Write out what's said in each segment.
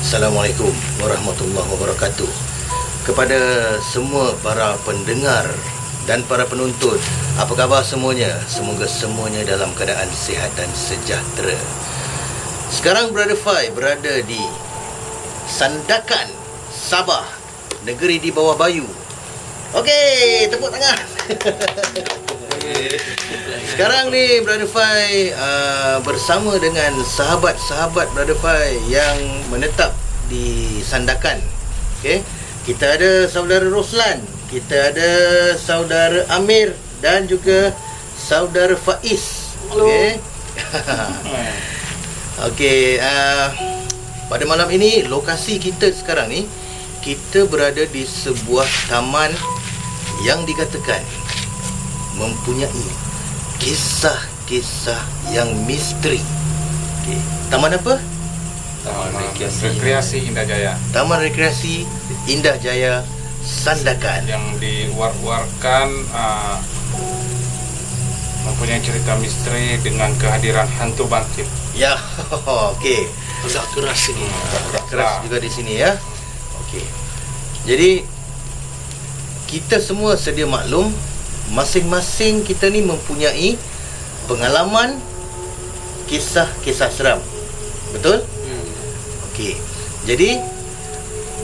Assalamualaikum warahmatullahi wabarakatuh. Kepada semua para pendengar dan para penonton, apa khabar semuanya? Semoga semuanya dalam keadaan sihat dan sejahtera. Sekarang Brother Fai berada di Sandakan, Sabah, negeri di bawah Bayu. Okey, tepuk tangan. Sekarang ni Brother Fai bersama dengan sahabat-sahabat Brother Fai yang menetap di Sandakan. Okey, kita ada saudara Roslan, kita ada saudara Amir dan juga saudara Faiz. Okey. Okey, pada malam ini lokasi kita sekarang ni, kita berada di sebuah taman yang dikatakan mempunyai kisah-kisah yang misteri. Okey, taman apa? Taman Rekreasi Indah Jaya. Taman Rekreasi Indah Jaya Sandakan yang diwar-warkan mempunyai cerita misteri dengan kehadiran hantu bangkit. Ya, okey. Agak keras ini. Agak keras juga di sini ya. Okey. Jadi kita semua sedia maklum, masing-masing kita ni mempunyai pengalaman kisah-kisah seram. Betul? Okey. Jadi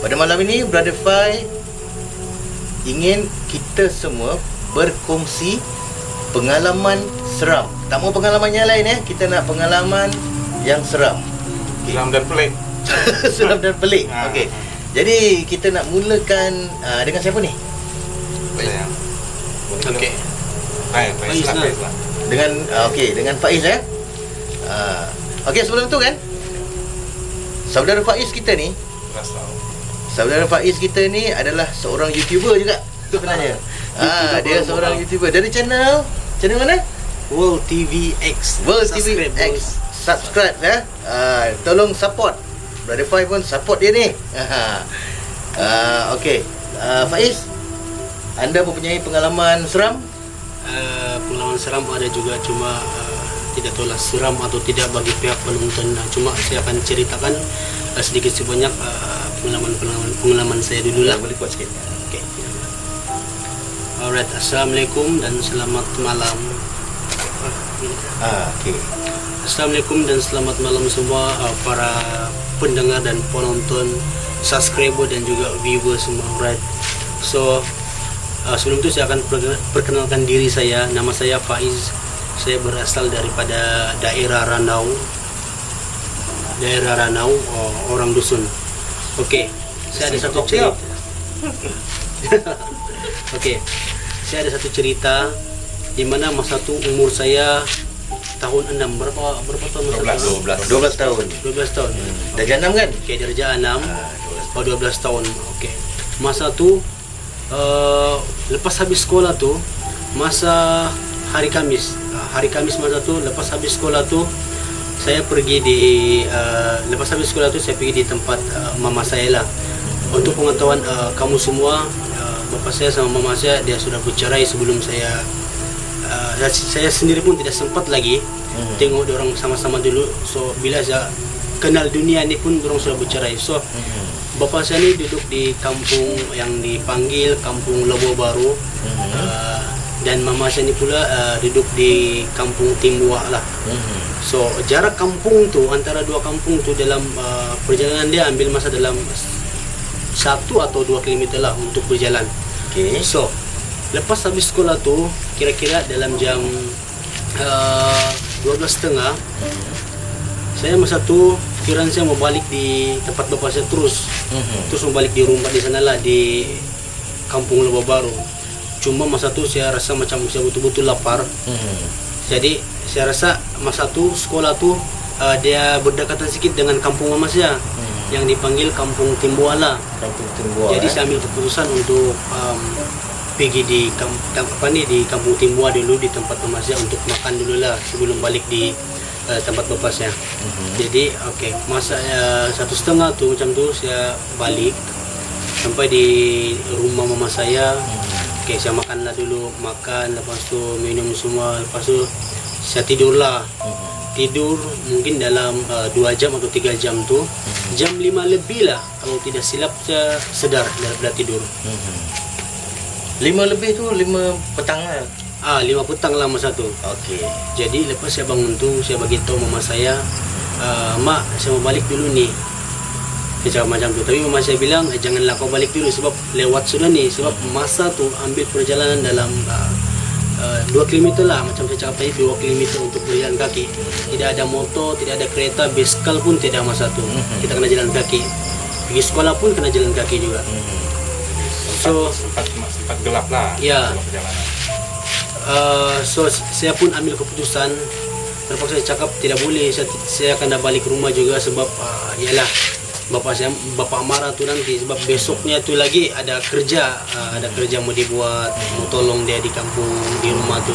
pada malam ini Brother Fai ingin kita semua berkongsi pengalaman seram. Tak mau pengalaman yang lain kita nak pengalaman yang seram. Seram dan pelik. Seram dan pelik. Okey. Jadi kita nak mulakan dengan siapa ni? Saya. Okey. Faiz lah. Dengan okey, dengan Faiz okey, sebelum tu kan saudara Faiz kita ni, saudara Faiz kita ni adalah seorang YouTuber juga sebenarnya. Dia seorang YouTuber dari channel mana? World TV X. World TV X. Subscribe tolong support. Brother Fai pun support dia ni. Okey. Faiz, anda mempunyai pengalaman seram? Pengalaman seram ada juga, cuma tidak tahulah seram atau tidak bagi pihak penonton. Cuma saya akan ceritakan sedikit sebanyak pengalaman saya dulu lah. Boleh kuat sikit. Okey. Alright, Assalamualaikum dan selamat malam. Okey. Assalamualaikum dan selamat malam semua para pendengar dan penonton, subscriber dan juga viewer semua. Alright. So sebelum itu saya akan perkenalkan diri saya. Nama saya Faiz. Saya berasal daripada daerah Ranau. Orang dusun. Okey, saya ada satu cerita. Okey, saya ada satu cerita di mana masa tu umur saya tahun 6. Berapa tahun masa tu? 12 tahun. 12 tahun. Darjah 6 kan? Okey, darjah 6. 12 tahun. Okey. Masa tu lepas habis sekolah tu, masa hari Kamis masa tu, lepas habis sekolah tu saya pergi lepas habis sekolah tu saya pergi di tempat mama saya lah. Untuk pengetahuan kamu semua, bapa saya sama mama saya dia sudah bercerai sebelum saya sendiri pun tidak sempat lagi tengok dia orang sama-sama dulu. So bila saya kenal dunia ni pun dia orang sudah bercerai. So bapa saya ni duduk di kampung yang dipanggil Kampung Lobo Baru, dan mama saya ni pula duduk di Kampung Timbua lah. So jarak kampung tu, antara dua kampung tu dalam perjalanan dia ambil masa dalam 1 atau 2 km lah untuk berjalan. Okey. So lepas habis sekolah tu, kira-kira dalam jam 12.30, saya masa tu fikiran saya mau balik di tempat bapa saya terus mau balik di rumah di sana lah, di Kampung Lobo Baru. Cuma masa tu saya rasa macam saya betul-betul lapar. Jadi saya rasa masa tu sekolah tu dia berdekatan sedikit dengan kampung mama saya yang dipanggil Kampung Timbua lah. Kampung Timbua. Jadi saya ambil keputusan untuk pergi di Kampung Timbua dulu, di tempat mama saya, untuk makan dulu lah sebelum balik di tempat bapa saya. Jadi okey, masa 1:30 tu macam tu saya balik sampai di rumah mama saya. Okey, saya makanlah dulu, lepas tu minum semua, lepas tu saya tidurlah. tidur mungkin dalam 2 jam atau 3 jam tuh. Jam 5 lebih lah kalau tidak silap saya sedar daripada tidur. 5 lebih tu 5 petang lah. 5 petang lah masa tu. Okey. Jadi lepas saya bangun tu, saya bagi tahu mama saya, mak saya mau balik dulu nih. Dia cakap macam tu. Tapi mama saya bilang, janganlah kau balik dulu sebab lewat sudah nih. Sebab masa tu ambil perjalanan dalam 2 km lah, macam saya cakap tadi 2 km untuk berjalan kaki. Tidak ada motor, tidak ada kereta, beskal pun tidak masa tu. Kita kena jalan kaki. Pergi sekolah pun kena jalan kaki juga. So sempat gelap lah. Ya. dalam perjalanan. So saya pun ambil keputusan. Terpaksa saya cakap tidak boleh, saya akan dah balik rumah juga sebab ialah bapak marah tu nanti sebab besoknya tu lagi ada kerja, mau dibuat, mau tolong dia di kampung, di rumah tu.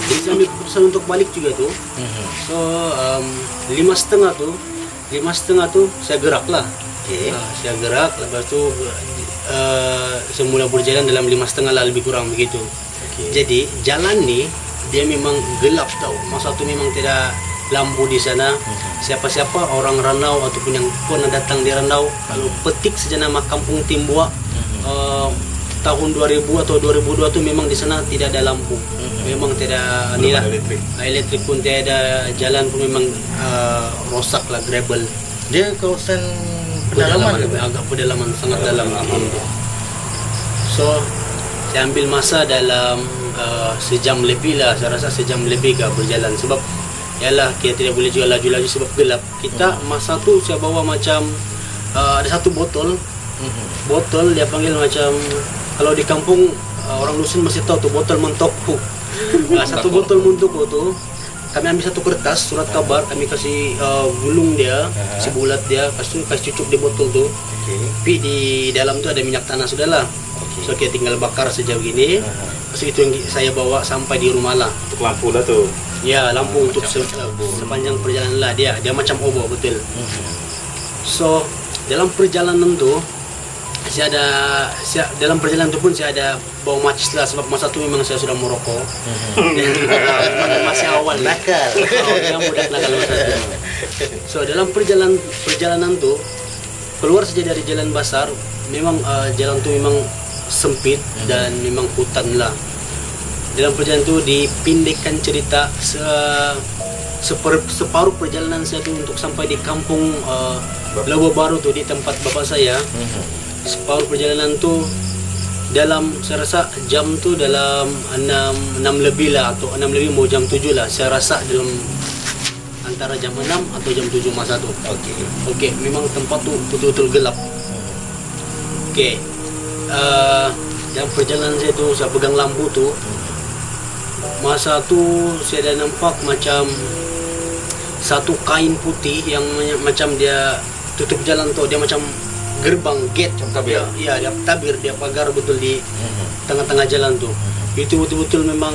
Jadi saya ambil keputusan untuk balik juga tu. So 5:30 tu saya gerak lah. Okey. Saya gerak, lepas tu saya mula berjalan dalam 5:30 lah, lebih kurang begitu. Jadi jalan ni dia memang gelap tau. Masa tu memang tidak lampu di sana. Siapa-siapa orang Ranau ataupun yang pernah datang di Ranau, kalau petik saja nama Kampung Timbuak tahun 2000 atau 2002 tu memang di sana tidak ada lampu. Memang tidak Belum inilah. ada elektrik. Elektrik pun tidak, jalan pun memang rosak lah, gravel. Dia kawasan pedalaman ke? Agak pedalaman, sangat dalam. So saya ambil masa dalam sejam lebih lah, saya rasa sejam lebih kah berjalan sebab yalah kita tidak boleh juga laju-laju sebab gelap. Kita masa tu saya bawa macam ada satu botol dia panggil macam, kalau di kampung orang dusun masih tahu tu botol mentoku. Satu botol mentoku tu kami ambil satu kertas surat kabar, kami kasih gulung dia, si bulat dia, kasih cucuk di botol tu. Tapi di dalam tu ada minyak tanah sudahlah. So kita tinggal bakar saja begini. Terus itu yang saya bawa sampai di rumah lah. Untuk lampu lah tu. Ya, lampu untuk sepanjang perjalanan lah dia macam obor betul. So dalam perjalanan tu dalam perjalanan tu pun saya ada bawa matches lah sebab masa tu memang saya sudah merokok. Masih awal nakal. Yang mudah nakal masa tu. So dalam perjalanan tu keluar saja dari jalan besar, memang jalan tu memang sempit dan memang hutan lah. Dalam perjalanan tu dipindahkan cerita separuh perjalanan saya tu untuk sampai di kampung Lawa Baru tu, di tempat bapak saya. Separuh perjalanan tu dalam, saya rasa jam tu dalam 6 lebih lah, atau 6 lebih mau jam 7 lah. Saya rasa dalam antara jam 6 atau jam 7 masa tu. Okey, memang tempat tu betul-betul gelap. Okey. Dalam perjalanan saya tu, saya pegang lampu tu. Masa tu saya dah nampak macam satu kain putih yang macam dia tutup jalan tu, dia macam gerbang, gate, tabir. Ya, dia tabir, dia pagar betul di tengah-tengah jalan tu. Itu betul-betul memang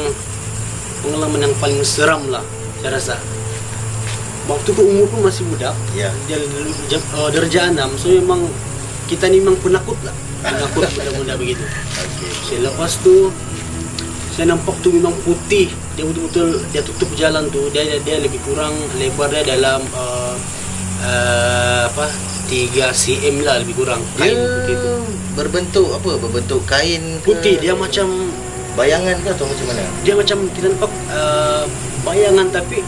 pengalaman yang paling seram lah saya rasa. Waktu tu umur pun masih muda. Ya. Darjah 6. So memang kita ni memang penakut lah. Penakut muda-muda begitu. Selepas tu saya nampak tu memang putih. Dia betul-betul dia tutup jalan tu. Dia lebih kurang lebarnya dalam 3 cm lah lebih kurang. Dia Kain putih tu. berbentuk apa? Berbentuk kain ke? Putih, dia macam bayangan ke atau macam mana? dia macam kita nampak bayangan, tapi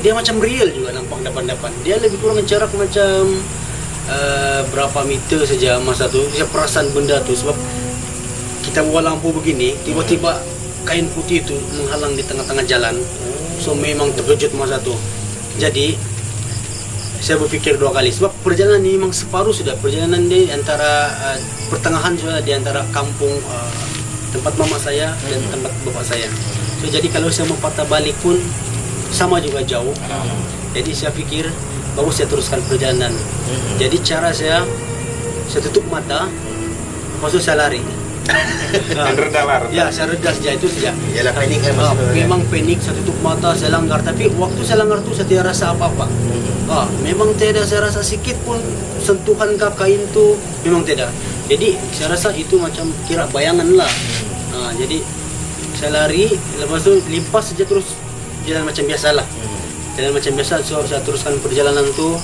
dia macam real juga nampak depan-depan. Dia lebih kurang jarak macam berapa meter saja masa tu. Saya perasan benda tu sebab kita bawa lampu begini, tiba-tiba kain putih itu menghalang di tengah-tengah jalan. So memang terkejut masa tu. Jadi saya berfikir 2 kali sebab perjalanan ini memang separuh sudah. Perjalanan di antara pertengahan sudah di antara kampung tempat mama saya dan tempat bapak saya. So jadi kalau saya mau patah balik pun sama juga jauh. Jadi saya fikir bagus saya teruskan perjalanan. Jadi cara saya tutup mata, lepas tu saya lari. Dan reda lah. Ya, saya reda saja, itu saja. Yalah, panik kan masa tu. Memang panik, saya tutup mata, saya langgar. Tapi waktu saya langgar tu saya tidak rasa apa-apa. Memang tidak, saya rasa sikit pun sentuhan ke kain tu memang tidak. Jadi saya rasa itu macam kira bayangan lah. Jadi saya lari, lepas tu limpas saja terus jalan macam biasalah. jalan macam biasa. So saya teruskan perjalanan tu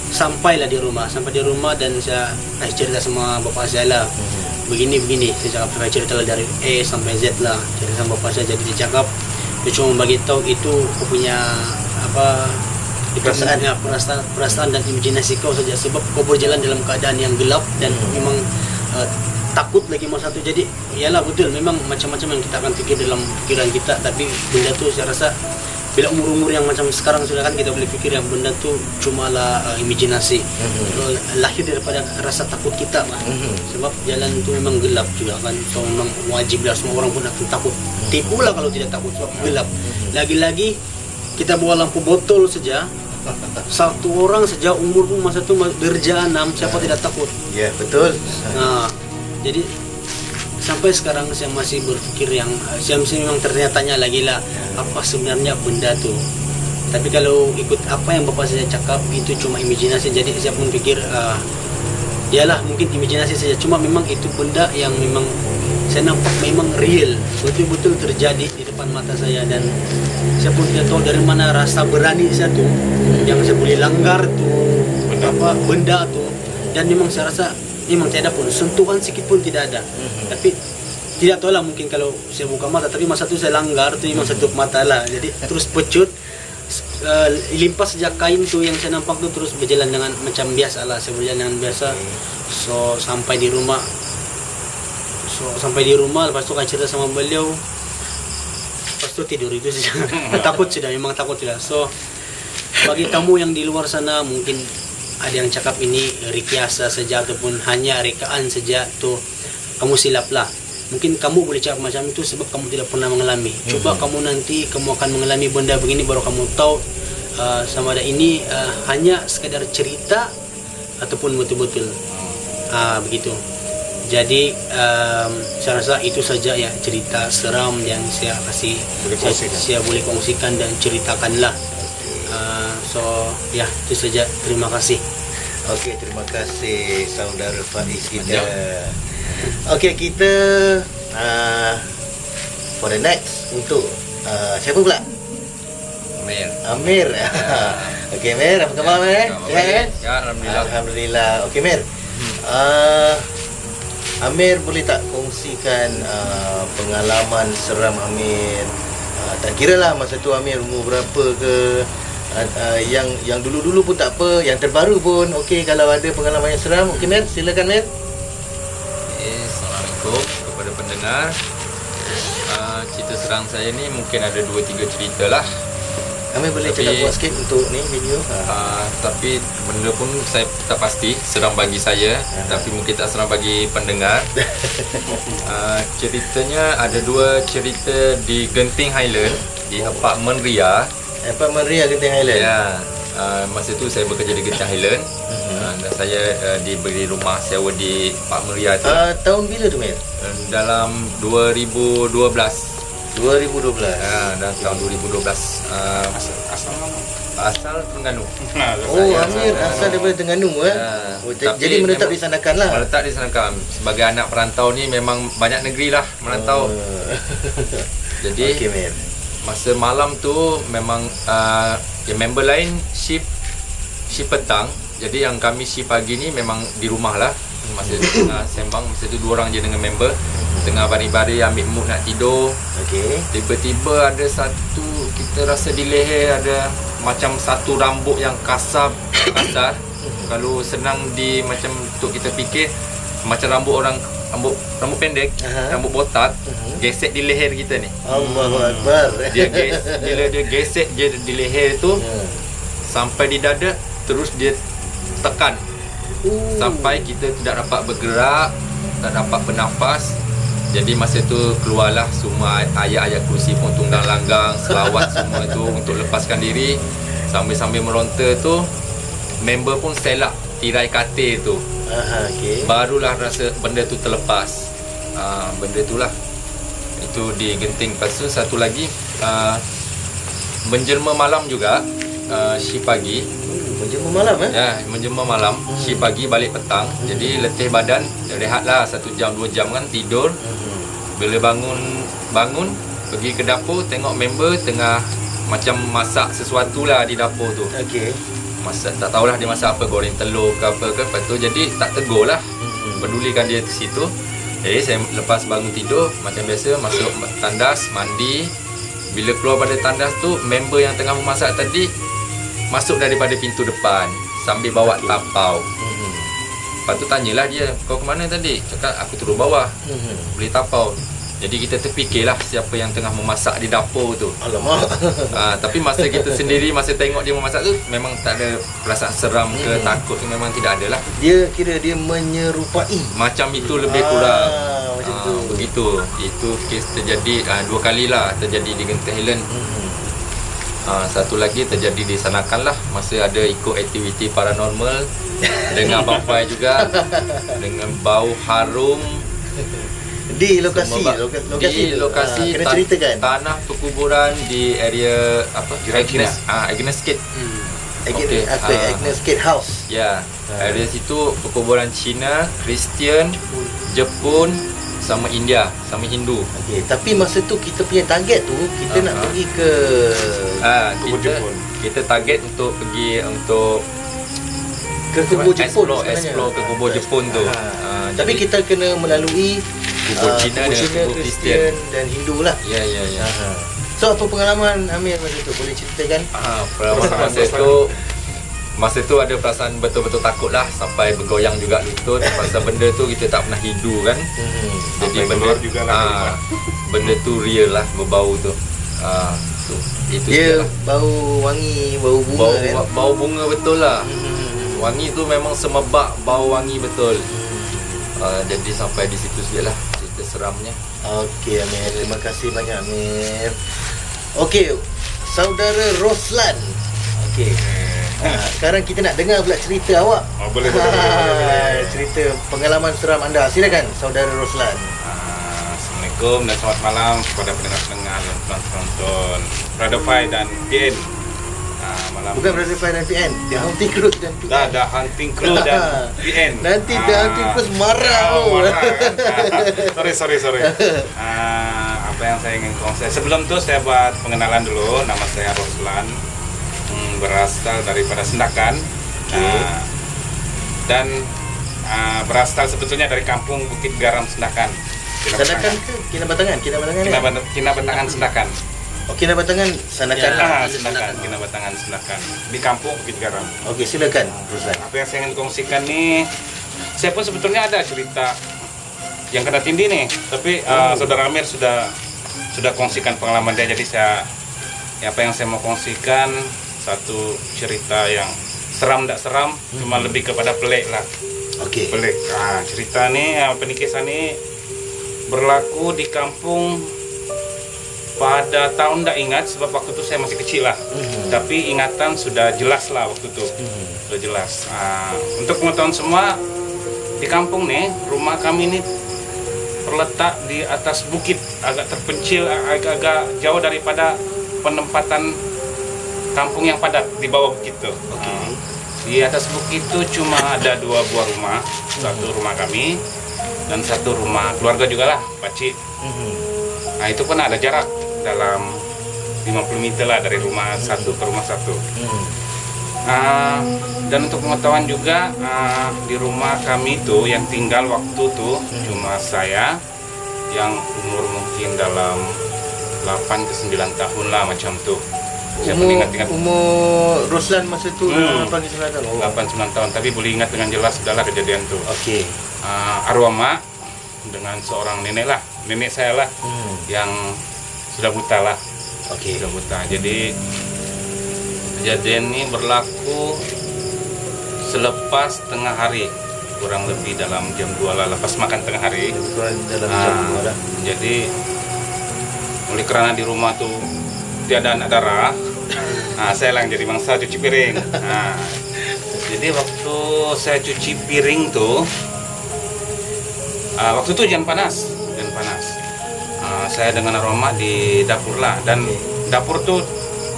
sampai di rumah dan saya kasih cerita sama bapak saya lah. Begini saya cakap, saya cerita lah dari A sampai Z lah, cerita sama bapak saya. Jadi dia cakap, dia cuma bagi tahu itu aku punya perasaan dan imajinasi kau saja, sebab kau berjalan dalam keadaan yang gelap dan memang takut lagi masa tu. Jadi iyalah betul, memang macam-macam yang kita akan fikir dalam pikiran kita, tapi benda tu saya rasa bila umur-umur yang macam sekarang sudah kan kita boleh fikir yang benda tu cuma lah imajinasi, lahir daripada rasa takut kita lah. Sebab jalan tu memang gelap juga kan, so memang wajib lah semua orang pun akan takut. Tipu lah kalau tidak takut sebab gelap. Lagi-lagi kita bawa lampu botol saja, satu orang saja umur pun masa tu darjah 6, siapa tidak takut? Ya, betul. Nah, jadi sampai sekarang saya masih berpikir yang saya memang tanya lagi lah apa sebenarnya benda tu. Tapi kalau ikut apa yang bapak saya cakap itu cuma imajinasi, jadi saya pun pikir iyalah mungkin imajinasi saja, cuma memang itu benda yang memang saya nampak memang real, betul-betul terjadi di depan mata saya. Dan saya pun tidak tahu dari mana rasa berani saya tu yang saya boleh langgar tu benda tu. Dan memang saya rasa memang tidak ada pun sentuhan sikit pun tidak ada. Tapi tidak tahu lah, mungkin kalau saya buka mata, tapi masa tu saya langgar tu memang saya tutup mata lah. Jadi terus pecut, limpas sejak kain tu yang saya nampak tu terus berjalan dengan macam biasa lah, saya berjalan dengan biasa. So sampai di rumah, lepas tu kan cerita sama beliau, lepas tu tidur itu saja. Takut sudah, memang takut sudah. So bagi kamu yang di luar sana mungkin ada yang cakap ini rekayasa saja ataupun hanya rekaan saja, tu kamu silap lah. Mungkin kamu boleh cakap macam itu sebab kamu tidak pernah mengalami. Coba kamu nanti kamu akan mengalami benda begini, baru kamu tahu sama ada ini hanya sekadar cerita ataupun betul-betul begitu. Jadi saya rasa itu saja ya cerita seram yang saya saya boleh kongsikan dan ceritakanlah. So ya itu saja, terima kasih. Okey, terima kasih saudara Faiz kita. Okey, kita for the next untuk siapa pula? Amir. Okey, Amir, apa khabar Amir? Ya, alhamdulillah. Alhamdulillah. Okey, Amir. Amir boleh tak kongsikan pengalaman seram Amir? Tak kira lah masa tu Amir umur berapa ke, yang dulu-dulu pun tak apa, yang terbaru pun okey. Kalau ada pengalaman yang seram, okey Amir, silakan Amir. Assalamualaikum kepada pendengar. Cerita serang saya ni mungkin ada 2-3 cerita lah. Amir boleh cakap buat sikit untuk ni video. Tapi benda pun saya tak pasti seram bagi saya, tapi mungkin tak seram bagi pendengar. Ceritanya ada 2 cerita di Genting Highland, di apartmen Ria. Apartmen Ria Genting Highland. Ya. Masa tu saya bekerja di Genting Highland. Dan saya diberi rumah sewa di apartmen Ria tu. Tahun bila tu Amir? Dalam 2012. 2012. Dan tahun 2012. Asal Terengganu. Oh, Amir asal daripada Terengganu jadi menetap di Sandakan lah. Menetap di Sandakan. Sebagai anak perantau ni memang banyak negeri lah merantau. Jadi okay, Amir, masa malam tu memang member lain shift petang. Jadi yang kami shift pagi ni memang di rumah lah. Masa tu tengah sembang, masa tu 2 orang je dengan member. Tengah baring-baring ambil mood nak tidur. Okey. Tiba-tiba ada satu, kita rasa di leher ada macam satu rambut yang kasar. Kalau senang macam untuk kita fikir macam rambut orang, rambut pendek, rambut botak, gesek di leher kita ni. Allahu Akbar. Bila dia gesek je di leher tu sampai di dada, terus dia tekan sampai kita tidak dapat bergerak, tak dapat bernafas. Jadi masa tu keluarlah semua ayat-ayat kursi pun tunggang langgang, selawat semua tu untuk lepaskan diri. Sambil-sambil meronta tu, member pun selak tirai katil tu. Okay. Barulah rasa benda tu terlepas. Benda tu lah. Itu di Genting. Lepas tu satu lagi, menjelma malam juga, shift pagi. Menjelma malam Ya, menjelma malam, shift pagi balik petang. Jadi letih badan, rehatlah 1 jam 2 jam kan, tidur. Bila bangun pergi ke dapur, tengok member tengah macam masak sesuatu lah di dapur tu. Okey. Masak, tak tahulah dia masak apa, goreng telur ke apa ke. Lepas tu jadi tak tegur lah, pedulikan dia di situ. Jadi saya lepas bangun tidur macam biasa, masuk tandas, mandi. Bila keluar pada tandas tu, member yang tengah memasak tadi masuk daripada pintu depan sambil bawa tapau. Lepas tu tanyalah dia, kau ke mana tadi? Cakap, aku turun bawah beli tapau. Jadi kita terfikirlah siapa yang tengah memasak di dapur tu. Alamak. Tapi masa kita sendiri, masa tengok dia memasak tu, memang tak ada perasaan seram ke takut tu, memang tidak ada lah. Dia kira dia menyerupai. Macam itu lebih kurang. Macam tu. Begitu. Itu kes terjadi 2 kali lah terjadi di Genting Highland. Satu lagi terjadi di Sanakan lah, masa ada ikut aktiviti paranormal dengan Abang Fai juga, dengan bau harum Di lokasi, di lokasi kena ceritakan. tanah perkuburan di area apa? Kira-kira. Agnes Gate. Agnes Gate House. Ya, area situ perkuburan Cina, Kristian, Jepun sama India, sama Hindu. Okey, tapi masa tu kita punya target tu kita nak pergi ke Kita target untuk pergi untuk kubur Jepun explore ke kubur Jepun tu. Tapi jadi, kita kena melalui kubur Cina dan kubur Kristian. dan Hindu lah. Ya. So apa pengalaman Amir masa tu, boleh ceritakan? Pengalaman masa tu ada perasaan betul-betul takut lah, sampai bergoyang juga lutut. Pasal benda tu kita tak pernah hidu kan. Jadi Sampai benda keluar juga lah benda tu real lah, berbau tu. Itu Dia lah. bau wangi, bau bunga kan. Bau bunga betul lah. Wangi tu memang semebak bau wangi betul. Jadi sampai di situ sikit lah cerita seramnya. Okey Amir, terima kasih banyak Amir. Okey, saudara Roslan. Okey. Sekarang kita nak dengar pula cerita awak. Boleh. Cerita pengalaman seram anda. Silakan saudara Roslan. Assalamualaikum dan selamat malam kepada pendengar-pendengar dan penonton Brother Fai dan PN. Malam Bukan Brother Fai dan PN, The Hunting Crew dan PN. Dah Hunting Crew dan PN. Nanti The Hunting Crew marah. Marah kan? Sorry. Apa yang saya ingin kongsi. Sebelum tu saya buat pengenalan dulu. Nama saya Roslan. Berasal daripada Sendakan. Dan berasal sebetulnya dari kampung Bukit Garam Sendakan. Sanakan ke Kinabatangan? Kinabatangan Sendakan. Oh, Kinabatangan Sanakan. Sendakan, Kinabatangan Sendakan. Di kampung Bukit Garam. Okey, silakan Roslan. Apa yang saya ingin kongsikan nih, saya pun sebetulnya ada cerita yang kena tindih nih, tapi saudara Amir sudah kongsikan pengalaman dia, jadi apa yang saya mau kongsikan satu cerita yang seram tak seram, cuma lebih kepada pelik lah. Okey. Pelik. Cerita nih, kisah nih berlaku di kampung pada tahun tak ingat, sebab waktu itu saya masih kecil lah. Tapi ingatan sudah jelas lah waktu itu. Sudah jelas. Untuk pengetahuan semua, di kampung nih, rumah kami ini terletak di atas bukit, agak terpencil, agak jauh daripada penempatan kampung yang padat di bawah bukit itu. Di atas bukit itu cuma ada 2 buah rumah, satu rumah kami dan satu rumah keluarga juga lah, pakcik. Nah itu pun ada jarak dalam 50 meter lah dari rumah satu ke rumah satu. Dan untuk pengetahuan juga, di rumah kami itu yang tinggal waktu itu cuma saya yang umur mungkin dalam 8 ke 9 tahun lah macam tuh. Saya pun ingat-ingat umur Roslan masa tu 8 ke 9 tahun. 8-9 tahun, tapi boleh ingat dengan jelas sudahlah kejadian tuh. Okey. Arwah mak dengan seorang nenek lah, nenek saya lah, yang sudah buta lah. Okey. Sudah buta. Jadi kejadian ini berlaku selepas tengah hari, kurang lebih dalam jam 2 lah, lepas makan tengah hari. Kurang dalam jam 2 lah. Jadi oleh kerana di rumah tuh tiada anak darah, saya yang jadi mangsa cuci piring. Jadi waktu saya cuci piring tuh, waktu itu hujan panas. Saya dengan aroma di dapur lah, dan dapur tuh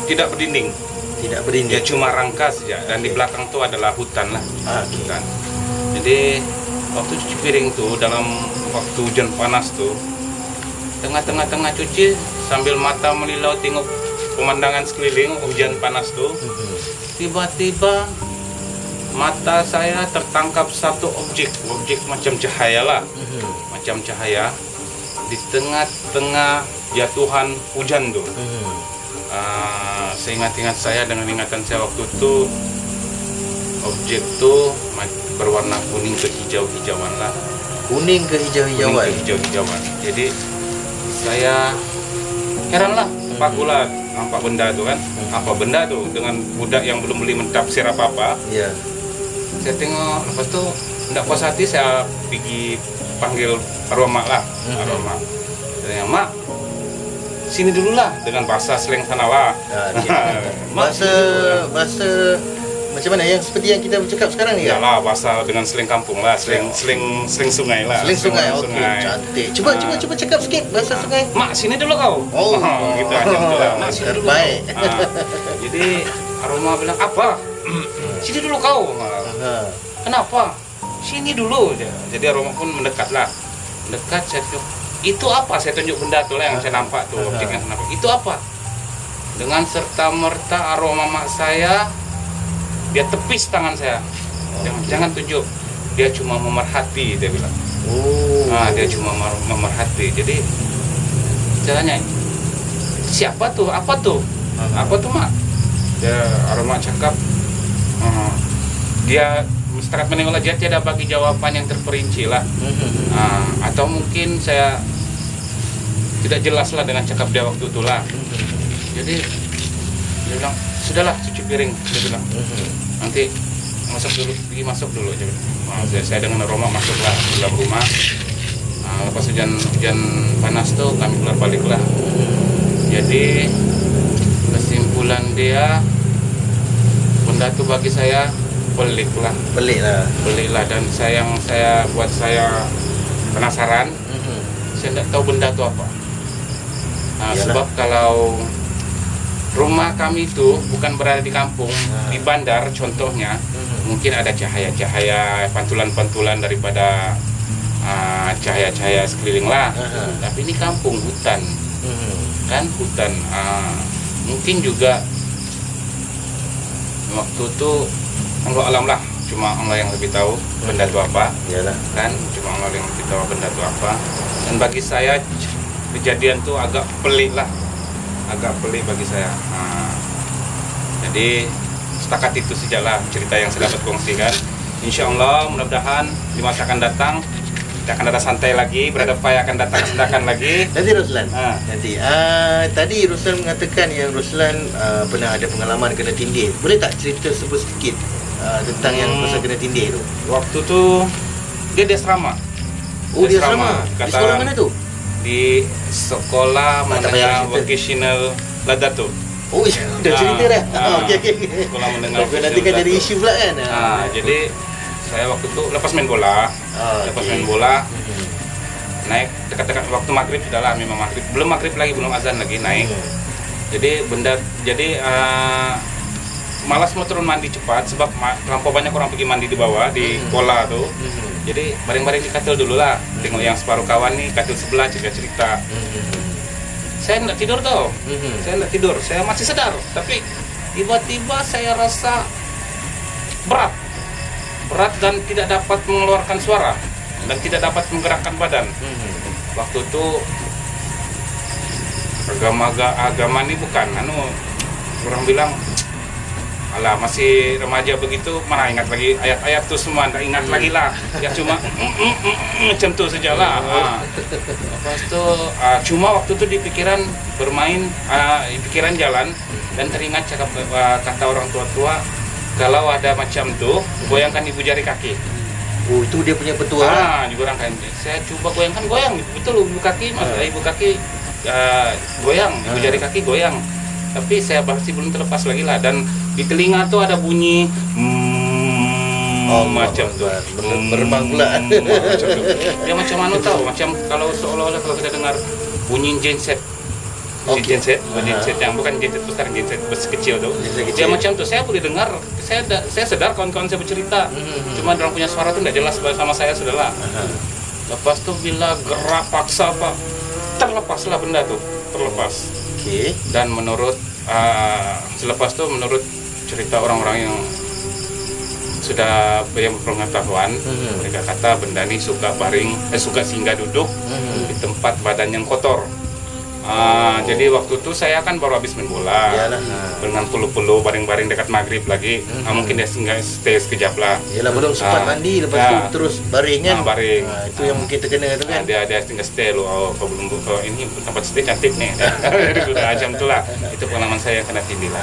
tidak berdinding. Ya cuma rangka saja, dan di belakang tuh adalah hutan lah. Hutan. Jadi waktu cuci piring tuh, dalam waktu hujan panas tuh, tengah-tengah cuci sambil mata melilau tengok pemandangan sekeliling, hujan panas tuh. Tiba-tiba mata saya tertangkap satu objek macam cahaya lah, macam cahaya di tengah-tengah jatuhan hujan tuh. Seingat-ingat saya, dengan ingatan saya waktu itu, objek tuh berwarna kuning ke hijau-hijauan lah. Kuning ke hijau-hijauan. Kuning ke hijau-hijauan. Jadi saya heran lah, pakulah nampak benda tuh kan. Apa benda tuh, dengan budak yang belum beli mentafsir apa-apa. Ya. Saya tengok, lepas tu tidak puas hati saya pergi panggil arwah mak lah. Arwah mak. Saya tanya, "Mak, sini dulu lah," dengan bahasa slang sana lah. Bahasa macam mana, yang seperti yang kita bercakap sekarang ni kan? Iyalah, bahasa dengan slang kampung lah, slang sungai lah. Slang sungai. Okey, cantik. Cuba cakap sikit bahasa sungai. "Mak, sini dulu kau." Oh, gitu macam tu lah. "Mak, sini dulu." Terbaik. Jadi arwah bilang, "Apa? Sini dulu kau." "Kenapa?" "Sini dulu." Jadi arwah pun mendekat lah. Mendekat, saya tunjuk, "Itu apa?" Saya tunjuk benda tu lah yang saya nampak tu, objek yang saya nampak. "Itu apa?" Dengan serta-merta arwah mamak saya, dia tepis tangan saya. Jangan tunjuk. Dia cuma memerhati, dia bilang. Dia cuma memerhati. Jadi saya tanya, "Siapa tuh? Apa tuh?" "Apa tuh, Mak?" Dia arwah cakap, dia setakat menengok dia tiada bagi jawaban yang terperinci lah. Atau mungkin saya tidak jelas lah dengan cakap dia waktu itu lah. Jadi dia bilang, "Sudahlah, cuci piring," dia bilang. "Nanti pergi masuk dulu aja." Saya dengan Roma masuklah ke dalam rumah. Lepas hujan panas tuh kami keluar balik lah. Jadi kesimpulan dia, benda tuh bagi saya pelik lah, dan saya buat saya penasaran. Saya tidak tahu benda itu apa. Sebab kalau rumah kami itu bukan berada di kampung, di bandar contohnya, mungkin ada cahaya-cahaya, pantulan-pantulan daripada cahaya-cahaya sekeliling lah. Tapi ini kampung, hutan, kan hutan. Mungkin juga waktu itu Allah alam lah, cuma Allah yang lebih tahu benda itu apa. Iyalah. Kan Cuma Allah yang lebih tahu benda itu apa. Dan bagi saya kejadian itu agak pelik bagi saya. Jadi setakat itu sajalah cerita yang saya dapat kongsikan. Insya Allah mudah-mudahan di masa akan datang kita akan ada santai lagi, Brother-Fai akan datang sedakan lagi. Nanti Ruslan. Tadi Ruslan mengatakan yang Ruslan pernah ada pengalaman kena tindih. Boleh tak cerita sedikit tentang yang pasal kena tindih tu? Waktu tu dia di asrama. Dia asrama. Di sekolah mana tu? Di sekolah menengah vocational Ladato. Oh, dah cerita dah. Okey. Sekolah menengah Tapi nanti kan jadi isu pula kan. Jadi saya waktu itu lepas main bola, naik dekat-dekat waktu maghrib, sudahlah memang maghrib, belum maghrib lagi, belum azan lagi, naik. Jadi malas mau turun mandi cepat sebab terlampau banyak orang pergi mandi di bawah di kola tuh. Jadi baring-baring di katil dulu lah, tengok yang separuh kawan nih katil sebelah cerita. Saya nggak tidur tau, saya masih sadar, tapi tiba-tiba saya rasa berat dan tidak dapat mengeluarkan suara dan tidak dapat menggerakkan badan. Waktu itu agama ini bukan orang bilang, alah masih remaja begitu, mana ingat lagi ayat-ayat tuh semua, nggak ingat lagi lah, ya cuma macam tu sajalah. Lepas itu cuma waktu itu di pikiran bermain, di pikiran jalan, dan teringat kata orang tua-tua, kalau ada macam tuh goyangkan ibu jari kaki. Oh, itu dia punya petua. Digoyangkan. Saya coba goyang, betul ibu kaki, ibu kaki goyang, ibu jari kaki goyang. Tapi saya masih belum terlepas lagi lah, dan di telinga tuh ada bunyi macam tuh, berbang pula. Macam tuh. Dia macam mana tahu? Macam kalau seolah-olah kalau kita dengar bunyi genset. Genset yang bukan genset besar, genset kecil tuh. Dia macam tuh, saya boleh dengar, saya sedar kawan-kawan saya bercerita. Cuma orang punya suara tuh nggak jelas sama saya, sudahlah. Lepas tuh bila gerak paksa terlepaslah benda tuh, terlepas. Okey. Dan menurut selepas itu menurut cerita orang-orang yang sudah yang berpengetahuan, mereka kata benda ini suka suka singgah duduk di tempat badan yang kotor. Jadi waktu itu saya kan baru habis main bola. Yalah. Dengan puluh-puluh baring-baring dekat maghrib lagi. Mungkin dia singgah stay sekejap lah. Yalah, belum sempat mandi, lepas tu terus baring kan. Baring. Itu yang mungkin terkena tu kan. Dia tinggal stay lu. Kau belum buka ini tempat stay cantik nih. Jadi sudah jam tu lah. Itu pengalaman saya yang kena tindih lah.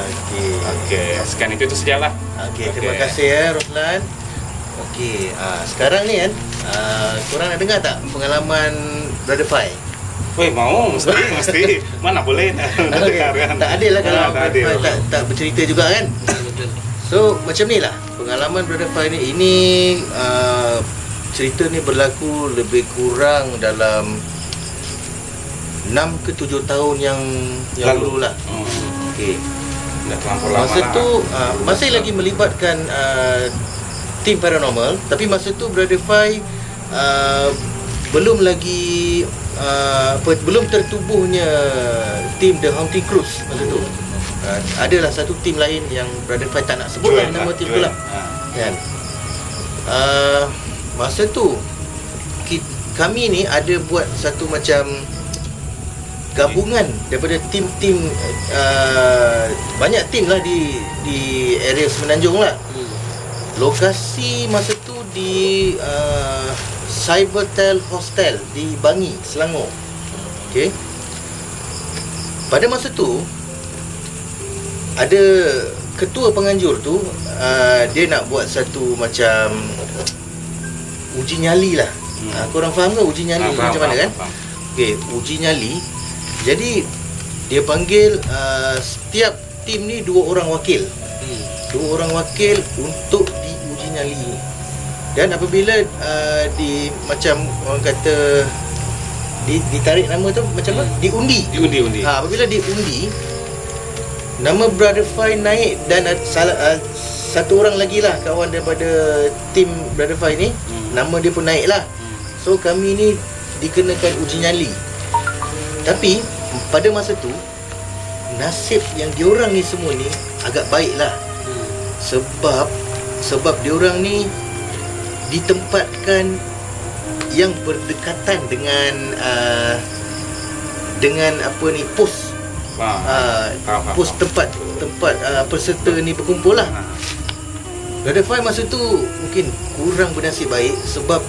Okey. Sekian itu sajalah. Okey, terima kasih ya Roslan. Okey, sekarang ni kan, korang nak dengar tak pengalaman Brother Fai? Weh, mau mesti. Mana boleh nak dengar kan. Tak adil lah kalau tak Brother adil. Fai tak bercerita juga kan. So macam ni lah pengalaman Brother Fai ni. Ini cerita ni berlaku lebih kurang dalam 6 ke 7 tahun yang lalu lah. Okey. Dah terlampau lama Masa lah. tu masih lagi melibatkan tim paranormal, tapi masa tu Brother Fai belum lagi belum tertubuhnya tim The Haunting Cruise masa tu. Adalah satu tim lain yang Brother Fai tak nak sebut lah nama tim tu lah. Kan? Masa tu kami ni ada buat satu macam gabungan daripada tim-tim banyak tim lah di area Semenanjung lah. Lokasi masa tu di Cybertel Hostel di Bangi, Selangor. Okey. Pada masa tu ada ketua penganjur tu dia nak buat satu macam uji nyali lah. Korang faham ke uji nyali macam mana kan? Okey, uji nyali. Jadi dia panggil setiap tim ni 2 orang wakil. 2 orang wakil untuk diuji nyali. Dan apabila di macam orang kata ditarik nama tu macam apa? Diundi. Apabila diundi, nama Brother Fai naik dan satu orang lagi lah kawan daripada tim Brother Fai ni, nama dia pun naik lah. So kami ni dikenakan uji nyali. Tapi pada masa tu nasib yang diorang ni semua ni agak baik lah. Sebab diorang ni ditempatkan yang berdekatan dengan apa ni pos pos tempat peserta ni berkumpul lah. Brother Fai masa tu mungkin kurang bernasib baik sebab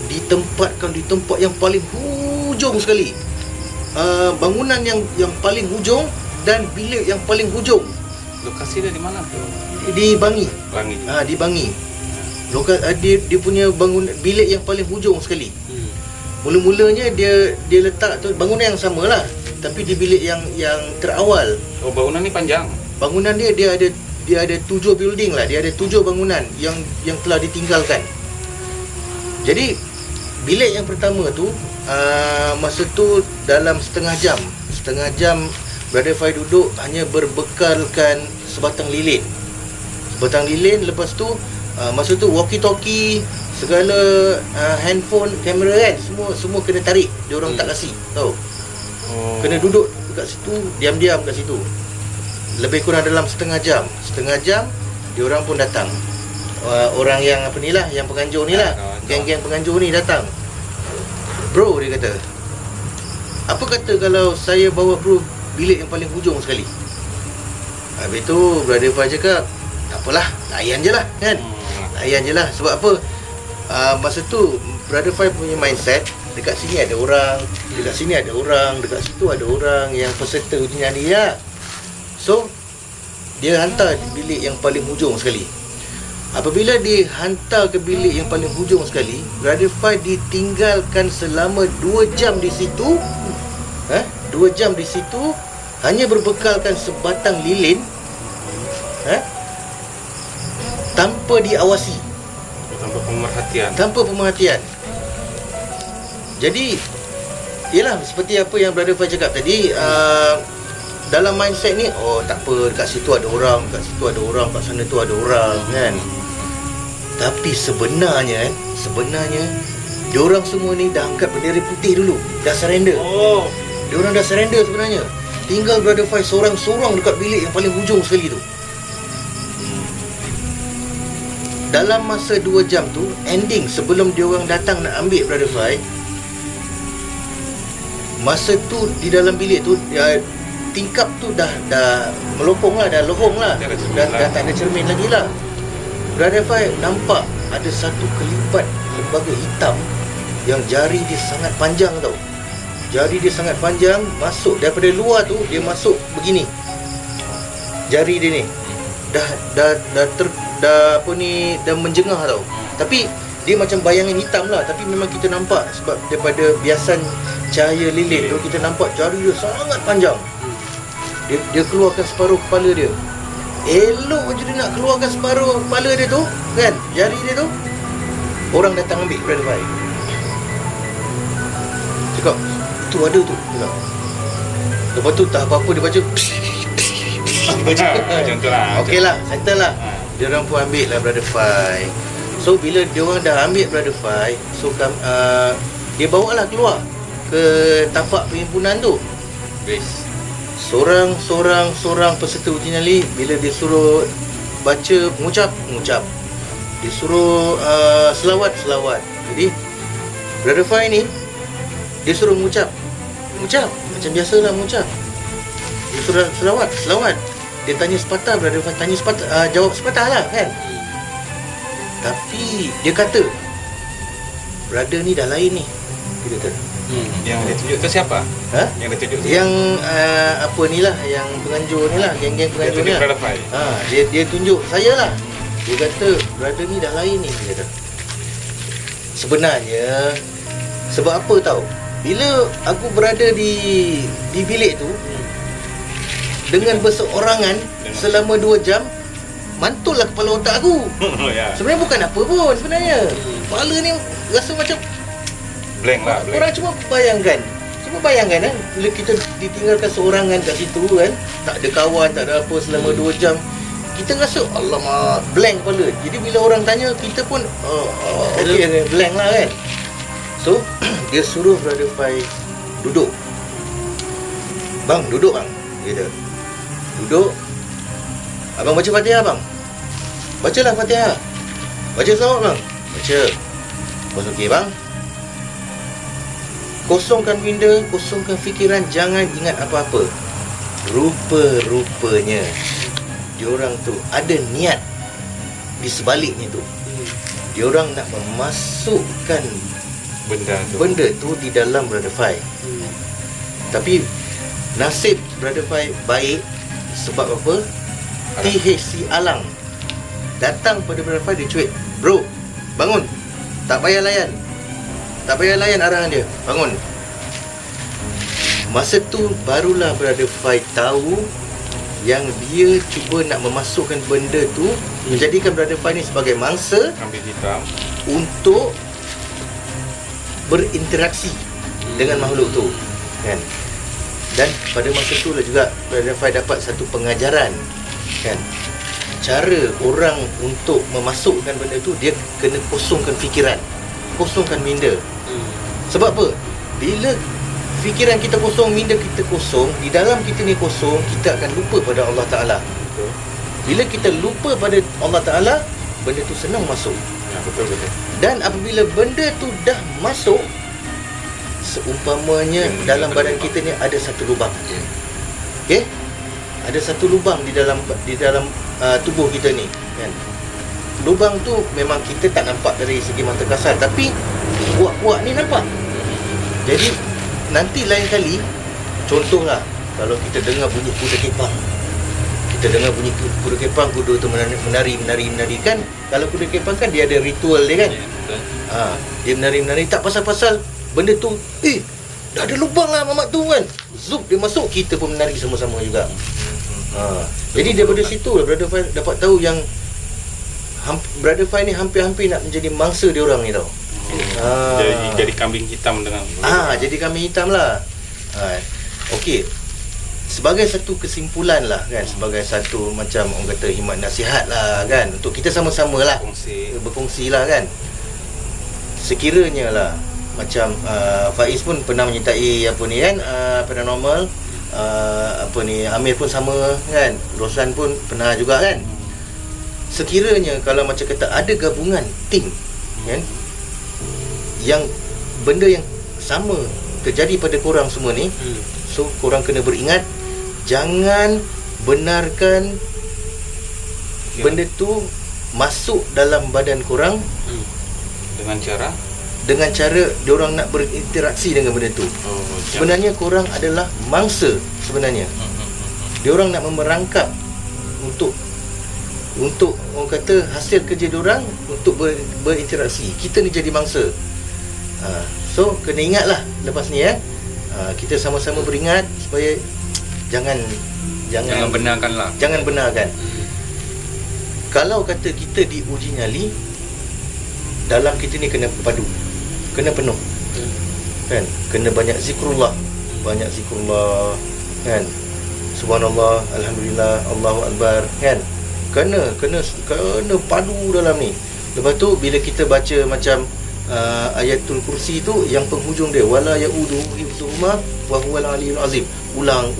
ditempatkan di tempat yang paling hujung sekali. Bangunan yang paling hujung dan bilik yang paling hujung. Lokasi dia di mana tu? Di Bangi. Di Bangi. Dia punya bilik yang paling hujung sekali. Mula-mulanya dia letak tu bangunan yang sama lah, tapi di bilik yang terawal. Oh, bangunan ni panjang. Bangunan dia ada 7 building lah. Dia ada 7 bangunan yang telah ditinggalkan. Jadi bilik yang pertama tu masa tu dalam setengah jam Brother Fai duduk hanya berbekalkan sebatang lilin. Lepas tu masa tu walkie talkie, segala handphone, kamera kan, semua kena tarik. Dia orang tak kasi, tahu. Kena duduk dekat situ, diam-diam kat situ. Lebih kurang dalam setengah jam dia orang pun datang. Orang yang apa ni lah, yang penganjur ni lah, geng-geng penganjur ni datang. Bro, dia kata, apa kata kalau saya bawa bro bilik yang paling hujung sekali? Habis tu Brother Fai cakap, tak apalah, layan je lah kan. Layan je lah. Sebab apa? Masa tu Brother Fai punya mindset, dekat sini ada orang, dekat sini ada orang, dekat situ ada orang yang peserta uji nyali lah. So dia hantar di bilik yang paling hujung sekali. Apabila dihantar ke bilik yang paling hujung sekali, Brother Fai ditinggalkan selama 2 jam di situ. 2 jam di situ hanya berbekalkan sebatang lilin, tanpa diawasi, tanpa pemerhatian. Jadi yalah, seperti apa yang Brother Fai cakap tadi, dalam mindset ni, oh tak apa, dekat situ ada orang, kat situ ada orang, kat sana tu ada orang kan. Tapi sebenarnya diorang semua ni dah angkat bendera putih dulu, dah surrender. Diorang dah surrender sebenarnya. tinggal Brother Fai sorang-sorang dekat bilik yang paling hujung sekali tu. Dalam masa 2 jam tu, ending sebelum dia orang datang nak ambil Brother Fai, masa tu di dalam bilik tu tingkap tu dah melopong lah, dah lohong lah, dah tak ada cermin lagi lah. Brother Fai nampak ada satu kelipat lembaga hitam yang jari dia sangat panjang tau. Jari dia sangat panjang, masuk daripada luar tu, dia masuk begini. Jari dia ni dah menjengah tau. Tapi dia macam bayangan hitam lah, tapi memang kita nampak sebab daripada biasan cahaya lilin tu kita nampak jari dia sangat panjang. Dia keluarkan separuh kepala dia. Elok je dia nak keluarkan separuh kepala dia tu, kan, jari dia tu. Orang datang ambil Brother Fai. Cakap, tu ada tu. Cakap. Lepas tu tak apa-apa dia baca. Macam tu lah. Okey lah, settle lah. Dia orang pun ambil lah Brother Fai. So bila dia orang dah ambil Brother Fai, so dia bawa lah keluar ke tapak perhimpunan tu. Base. Seorang peserta uji nyali, bila dia suruh baca, mengucap. Dia suruh selawat. Jadi Brother Fai ni dia suruh mengucap macam biasalah mengucap. Dia suruh selawat. Dia tanya sepatah, Brother Fai tanya sepatah, jawab sepatah lah, kan. Tapi dia kata brother ni dah lain ni, dia kata. Yang dia tunjuk tu siapa? Ha? Yang dia tunjuk tu? Yang apa ni lah, yang penganjur ni lah, geng-geng Dia penganjur ni tunjuk lah. Brother Fai. Dia tunjuk saya lah. Dia kata brother ni dah lain ni, dia kata. Sebenarnya sebab apa tahu? Bila aku berada di bilik tu dengan berseorangan selama 2 jam, mantul lah kepala otak aku. Ya. Sebenarnya bukan apa pun sebenarnya. Kepala ni rasa macam Blank lah, blank. orang cuba bayangkan kan, bila kita ditinggalkan seorangan kat situ kan, tak ada kawan, tak ada apa selama 2 jam, kita rasa alamak, blank kepala. Jadi bila orang tanya, kita pun okey, blank lah kan. So dia suruh Brother Fai duduk. Bang, duduk bang, dia kata. Duduk. Abang baca Fatihah bang. Bacalah Fatihah. Baca selawat bang. Baca. Bos okey bang. Kosongkan minda, kosongkan fikiran, jangan ingat apa-apa. Rupa-rupanya diorang tu ada niat di sebaliknya tu. Diorang nak memasukkan benda tu di dalam Brother Fai. Tapi nasib Brother Fai baik. Sebab apa? THC Alang datang pada Brother Fai, dia cuit. Bro, bangun. Tak payah layan arahan dia. Bangun. Masa tu barulah Brother Fai tahu yang dia cuba nak memasukkan benda tu, menjadikan Brother Fai ni sebagai mangsa Ambil hitam. untuk berinteraksi dengan makhluk tu, kan. Dan pada masa tu lah juga Brother Fai dapat satu pengajaran, kan. Cara orang untuk memasukkan benda tu, dia kena kosongkan fikiran, kosongkan minda. Sebab apa? Bila fikiran kita kosong, minda kita kosong, di dalam kita ni kosong, kita akan lupa pada Allah Ta'ala. Bila kita lupa pada Allah Ta'ala, benda tu senang masuk. Ya, betul. Dan apabila benda tu dah masuk, seumpamanya dalam badan kita ni ada satu lubang. Okey? Ada satu lubang di dalam tubuh kita ni, kan. Lubang tu memang kita tak nampak dari segi mata kasar, tapi kuat-kuat ni nampak. Jadi nanti lain kali, contohlah, kalau kita dengar bunyi kuda kepang, kuda tu menari kan. Kalau kuda kepang kan dia ada ritual dia kan. Dia menari tak pasal-pasal benda tu dah ada lubang lah mamat tu kan. Zup, dia masuk, kita pun menari sama-sama juga. Jadi daripada situ Brother Fai dapat tahu yang Brother Fai ni hampir-hampir nak menjadi mangsa dia orang ni tau. Jadi kambing hitam dengan jadi kambing hitam lah. Okey. Sebagai satu kesimpulan lah kan, sebagai satu macam orang kata khidmat nasihat lah kan, untuk kita sama-sama lah berkongsi lah kan. Sekiranya lah macam Faiz pun pernah menyertai apa ni kan, paranormal. apa ni, Amir pun sama kan, Roslan pun pernah juga kan. Sekiranya kalau macam kata ada gabungan tim kan, yang benda yang sama terjadi pada korang semua ni, so korang kena beringat, jangan benarkan benda tu masuk dalam badan korang dengan cara diorang nak berinteraksi dengan benda tu. Sebenarnya korang adalah mangsa sebenarnya. Diorang nak memerangkap untuk orang kata hasil kerja diorang untuk berinteraksi. Kita ni jadi mangsa. So kena ingatlah lepas ni kita sama-sama beringat supaya jangan benarkanlah. Jangan benarkan. Kalau kata kita diuji nyali, dalam kita ni kena padu, kena penuh kan, kena banyak zikrullah, kan, subhanallah, alhamdulillah, Allahu akbar kan, kena padu dalam ni. Lepas tu bila kita baca macam ayatul kursi tu, yang penghujung dia wala yaudu hifzuhuma wa huwal aliyul azim, ulang